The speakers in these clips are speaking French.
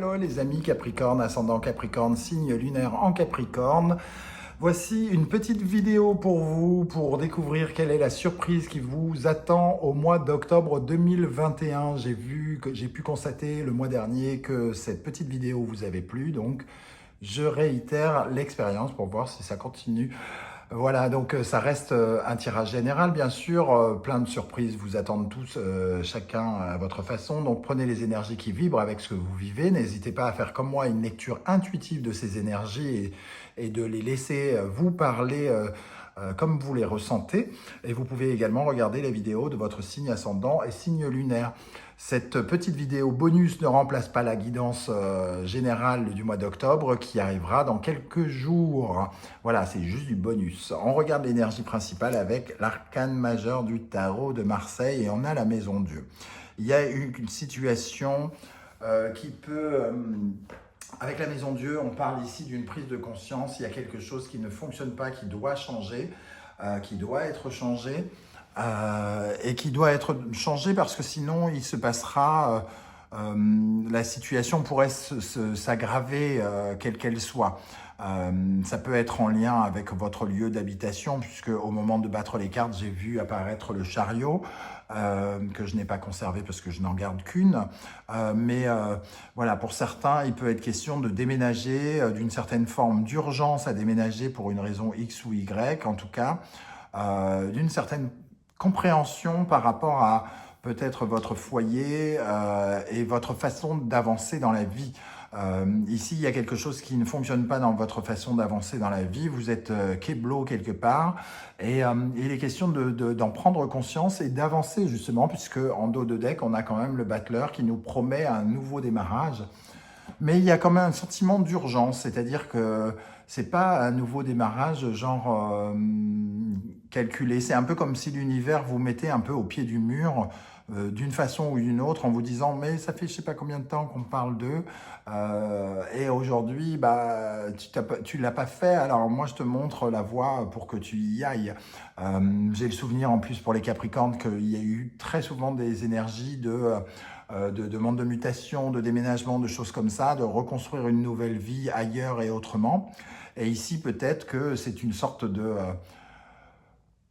Hello les amis Capricorne, ascendant Capricorne, signe lunaire en Capricorne. Voici une petite vidéo pour vous, pour découvrir quelle est la surprise qui vous attend au mois d'octobre 2021. J'ai pu constater le mois dernier que cette petite vidéo vous avait plu, donc je réitère l'expérience pour voir si ça continue. Voilà, donc ça reste un tirage général, bien sûr. Plein de surprises vous attendent tous, chacun à votre façon. Donc prenez les énergies qui vibrent avec ce que vous vivez. N'hésitez pas à faire comme moi une lecture intuitive de ces énergies et de les laisser vous parler comme vous les ressentez. Et vous pouvez également regarder les vidéos de votre signe ascendant et signe lunaire. Cette petite vidéo bonus ne remplace pas la guidance générale du mois d'octobre qui arrivera dans quelques jours. Voilà, c'est juste du bonus. On regarde l'énergie principale avec l'arcane majeur du tarot de Marseille et on a la maison Dieu. Il y a une situation qui peut... avec la maison Dieu, on parle ici d'une prise de conscience. Il y a quelque chose qui ne fonctionne pas, qui doit changer, qui doit être changé. Et qui doit être changé parce que sinon il se passera, la situation pourrait s'aggraver quelle qu'elle soit. Ça peut être en lien avec votre lieu d'habitation puisque au moment de battre les cartes, j'ai vu apparaître le chariot que je n'ai pas conservé parce que je n'en garde qu'une. Voilà, pour certains, il peut être question de déménager, d'une certaine forme d'urgence à déménager pour une raison X ou Y en tout cas, d'une certaine compréhension par rapport à peut-être votre foyer et votre façon d'avancer dans la vie. Ici, il y a quelque chose qui ne fonctionne pas dans votre façon d'avancer dans la vie. Vous êtes keblo quelque part et il est question d'en prendre conscience et d'avancer justement puisque en dos de deck, on a quand même le battleur qui nous promet un nouveau démarrage. Mais il y a quand même un sentiment d'urgence, c'est-à-dire que c'est pas un nouveau démarrage genre calculé. C'est un peu comme si l'univers vous mettait un peu au pied du mur d'une façon ou d'une autre en vous disant « mais ça fait je sais pas combien de temps qu'on parle d'eux et aujourd'hui bah, tu l'as pas fait, alors moi je te montre la voie pour que tu y ailles ». J'ai le souvenir en plus pour les Capricornes qu'il y a eu très souvent des énergies de demande de mutation, de déménagement, de choses comme ça, de reconstruire une nouvelle vie ailleurs et autrement. Et ici, peut-être que c'est une sorte de...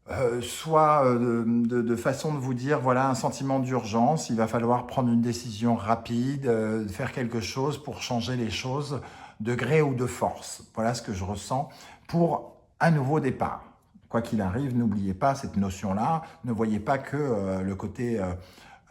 de façon de vous dire, voilà, un sentiment d'urgence, il va falloir prendre une décision rapide, faire quelque chose pour changer les choses de gré ou de force. Voilà ce que je ressens pour un nouveau départ. Quoi qu'il arrive, n'oubliez pas cette notion-là, ne voyez pas que le côté...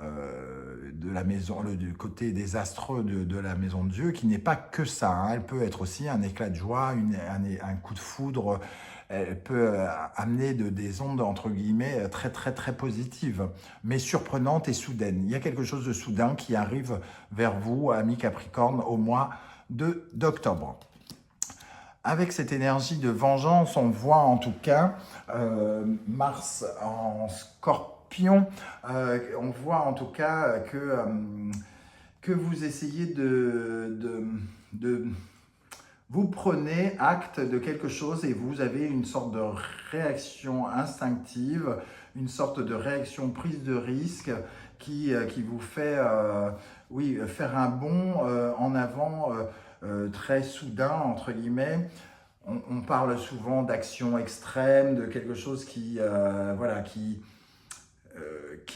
de la maison, du côté désastreux de la maison de Dieu, qui n'est pas que ça. Hein. Elle peut être aussi un éclat de joie, un coup de foudre. Elle peut amener des ondes, entre guillemets, très, très, très positives, mais surprenantes et soudaines. Il y a quelque chose de soudain qui arrive vers vous, amis Capricorne, au mois d'octobre. Avec cette énergie de vengeance, on voit en tout cas Mars en Scorpion, on voit en tout cas que vous essayez vous prenez acte de quelque chose et vous avez une sorte de réaction instinctive, une sorte de réaction prise de risque qui vous fait oui, faire un bond en avant très soudain, entre guillemets. On parle souvent d'action extrême, de quelque chose voilà, qui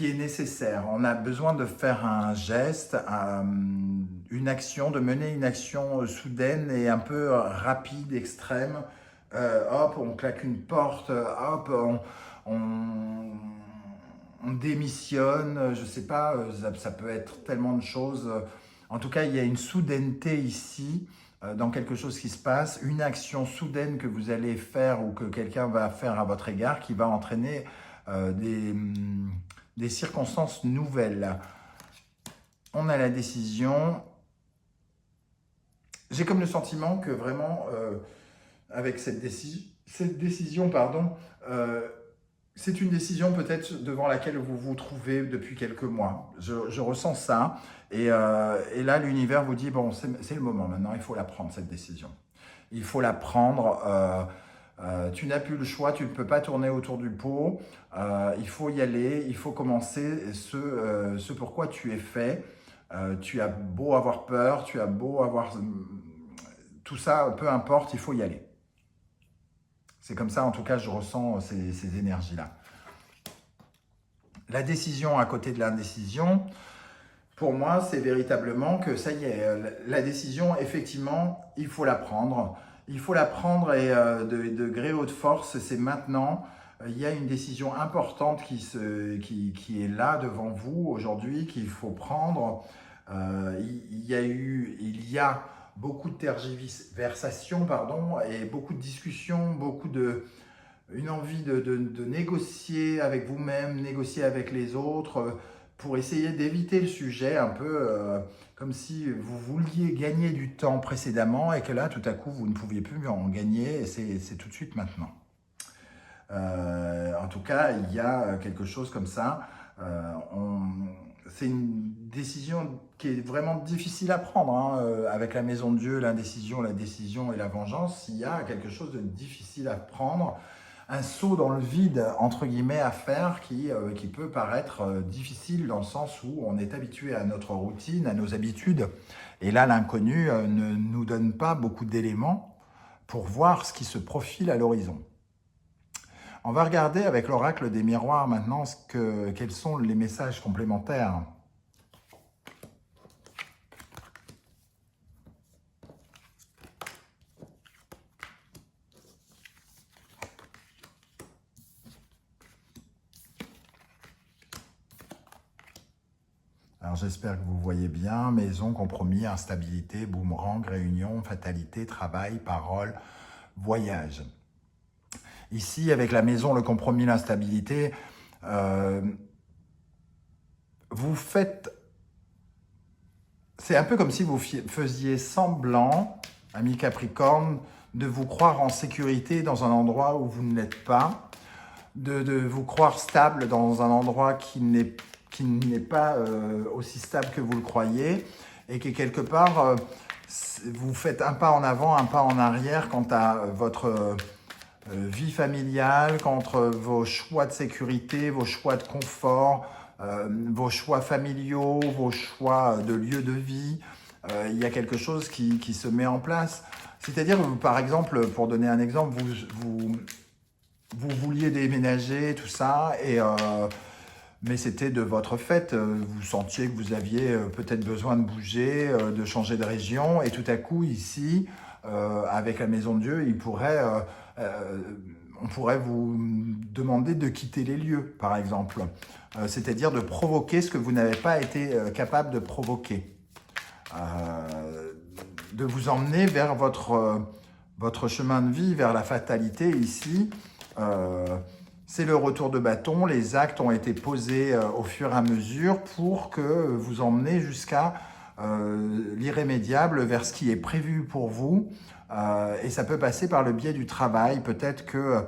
est nécessaire. On a besoin de faire un geste, une action, de mener une action soudaine et un peu rapide, extrême. Hop, on claque une porte, hop, on démissionne, je sais pas, ça peut être tellement de choses. En tout cas, il y a une soudaineté ici, dans quelque chose qui se passe, une action soudaine que vous allez faire ou que quelqu'un va faire à votre égard qui va entraîner des circonstances nouvelles. On a la décision. J'ai comme le sentiment que vraiment, avec cette décision, pardon, c'est une décision peut-être devant laquelle vous vous trouvez depuis quelques mois. Je ressens ça. Et là, l'univers vous dit, bon, c'est le moment maintenant, il faut la prendre, cette décision. Il faut la prendre. Tu n'as plus le choix, tu ne peux pas tourner autour du pot. Il faut y aller, il faut commencer ce pourquoi tu es fait. Tu as beau avoir peur, tu as beau avoir... Tout ça, peu importe, il faut y aller. C'est comme ça, en tout cas, je ressens ces énergies-là. La décision à côté de l'indécision, pour moi, c'est véritablement que ça y est, la décision, effectivement, il faut la prendre. Il faut la prendre et de gré haute force, c'est maintenant. Il y a une décision importante qui est là devant vous aujourd'hui, qu'il faut prendre. Il y a beaucoup de tergiversations, pardon, et beaucoup de discussions, une envie de négocier avec vous-même, négocier avec les autres, pour essayer d'éviter le sujet un peu comme si vous vouliez gagner du temps précédemment et que là, tout à coup, vous ne pouviez plus en gagner et c'est tout de suite maintenant. En tout cas, il y a quelque chose comme ça. C'est une décision qui est vraiment difficile à prendre. Hein. Avec la maison de Dieu, l'indécision, la décision et la vengeance, il y a quelque chose de difficile à prendre. Un saut dans le vide, entre guillemets, à faire qui peut paraître difficile dans le sens où on est habitué à notre routine, à nos habitudes. Et là, l'inconnu ne nous donne pas beaucoup d'éléments pour voir ce qui se profile à l'horizon. On va regarder avec l'oracle des miroirs maintenant quels sont les messages complémentaires. Alors j'espère que vous voyez bien, maison, compromis, instabilité, boomerang, réunion, fatalité, travail, parole, voyage. Ici, avec la maison, le compromis, l'instabilité, vous faites... C'est un peu comme si vous faisiez semblant, ami Capricorne, de vous croire en sécurité dans un endroit où vous ne l'êtes pas, de vous croire stable dans un endroit qui n'est pas aussi stable que vous le croyez, et que quelque part, vous faites un pas en avant, un pas en arrière quant à votre vie familiale, contre vos choix de sécurité, vos choix de confort, vos choix familiaux, vos choix de lieu de vie. Il y a quelque chose qui se met en place. C'est-à-dire, par exemple, pour donner un exemple, vous vouliez déménager, tout ça, mais c'était de votre fait. Vous sentiez que vous aviez peut-être besoin de bouger, de changer de région, et tout à coup, ici, avec la Maison de Dieu, on pourrait vous demander de quitter les lieux, par exemple. C'est-à-dire de provoquer ce que vous n'avez pas été capable de provoquer. De vous emmener vers votre chemin de vie, vers la fatalité ici. C'est le retour de bâton, les actes ont été posés au fur et à mesure pour que vous emmenez jusqu'à l'irrémédiable, vers ce qui est prévu pour vous. Et ça peut passer par le biais du travail. Peut-être que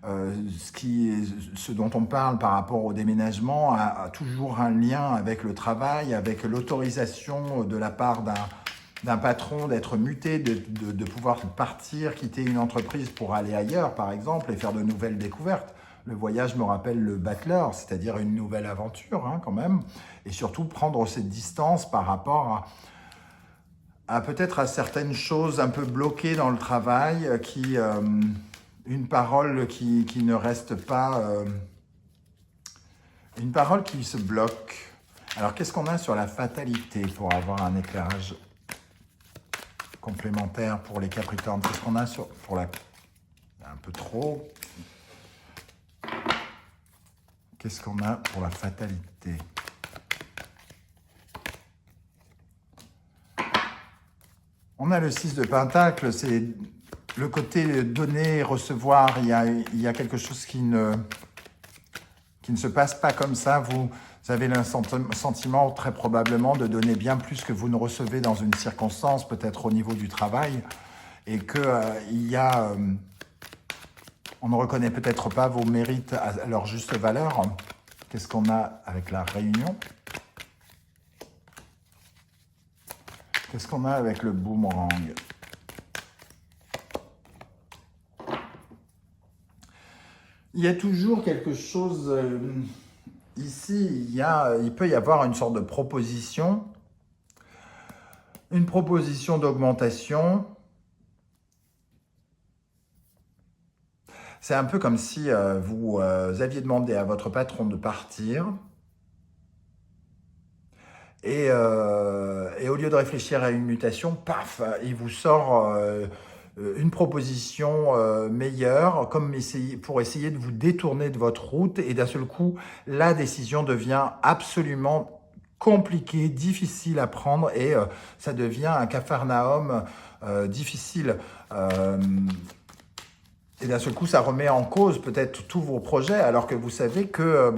ce dont on parle par rapport au déménagement a toujours un lien avec le travail, avec l'autorisation de la part d'un patron d'être muté, de pouvoir partir, quitter une entreprise pour aller ailleurs, par exemple, et faire de nouvelles découvertes. Le voyage me rappelle le battleur, c'est-à-dire une nouvelle aventure, hein, quand même, et surtout prendre cette distance par rapport à peut-être à certaines choses un peu bloquées dans le travail, une parole qui ne reste pas, une parole qui se bloque. Alors, qu'est-ce qu'on a sur la fatalité pour avoir un éclairage complémentaire pour les Capricornes? Qu'est-ce qu'on a pour la... Un peu trop. Qu'est-ce qu'on a pour la fatalité? On a le 6 de Pentacle, c'est le côté donner et recevoir. Il y a quelque chose qui ne se passe pas comme ça. Vous avez le sentiment très probablement de donner bien plus que vous ne recevez dans une circonstance, peut-être au niveau du travail, et on ne reconnaît peut-être pas vos mérites à leur juste valeur. Qu'est-ce qu'on a avec la réunion? Qu'est-ce qu'on a avec le boomerang? Il y a toujours quelque chose... ici, il peut y avoir une sorte de proposition une proposition d'augmentation. C'est un peu comme si vous aviez demandé à votre patron de partir et au lieu de réfléchir à une mutation, paf, il vous sort une proposition meilleure comme pour essayer de vous détourner de votre route et d'un seul coup, la décision devient absolument compliquée, difficile à prendre et ça devient un capharnaüm difficile. Et d'un seul coup, ça remet en cause peut-être tous vos projets, alors que vous savez que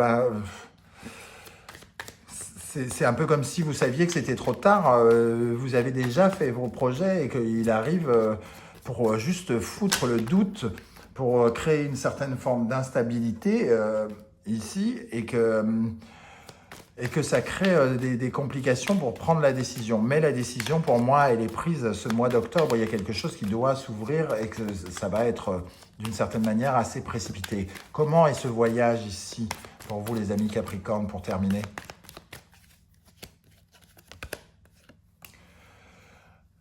c'est un peu comme si vous saviez que c'était trop tard. Vous avez déjà fait vos projets et qu'il arrive pour juste foutre le doute, pour créer une certaine forme d'instabilité ici et que ça crée des complications pour prendre la décision. Mais la décision, pour moi, elle est prise ce mois d'octobre. Il y a quelque chose qui doit s'ouvrir et que ça va être, d'une certaine manière, assez précipité. Comment est ce voyage ici, pour vous, les amis Capricorne, pour terminer?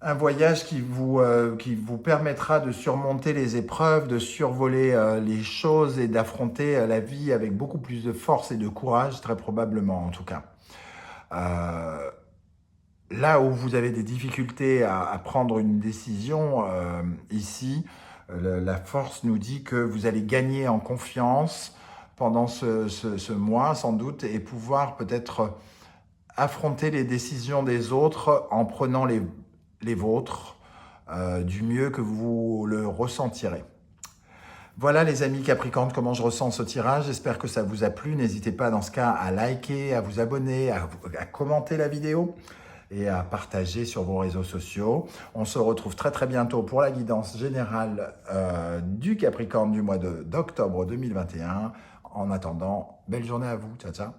Un voyage qui vous permettra de surmonter les épreuves, de survoler les choses et d'affronter la vie avec beaucoup plus de force et de courage, très probablement en tout cas. Là où vous avez des difficultés à prendre une décision, ici, la force nous dit que vous allez gagner en confiance pendant ce mois sans doute et pouvoir peut-être affronter les décisions des autres en prenant les vôtres du mieux que vous le ressentirez. Voilà les amis Capricorne, comment je ressens ce tirage. J'espère que ça vous a plu. N'hésitez pas dans ce cas à liker, à vous abonner, à commenter la vidéo et à partager sur vos réseaux sociaux. On se retrouve très très bientôt pour la guidance générale du Capricorne du mois d'octobre 2021. En attendant, belle journée à vous. Ciao, ciao.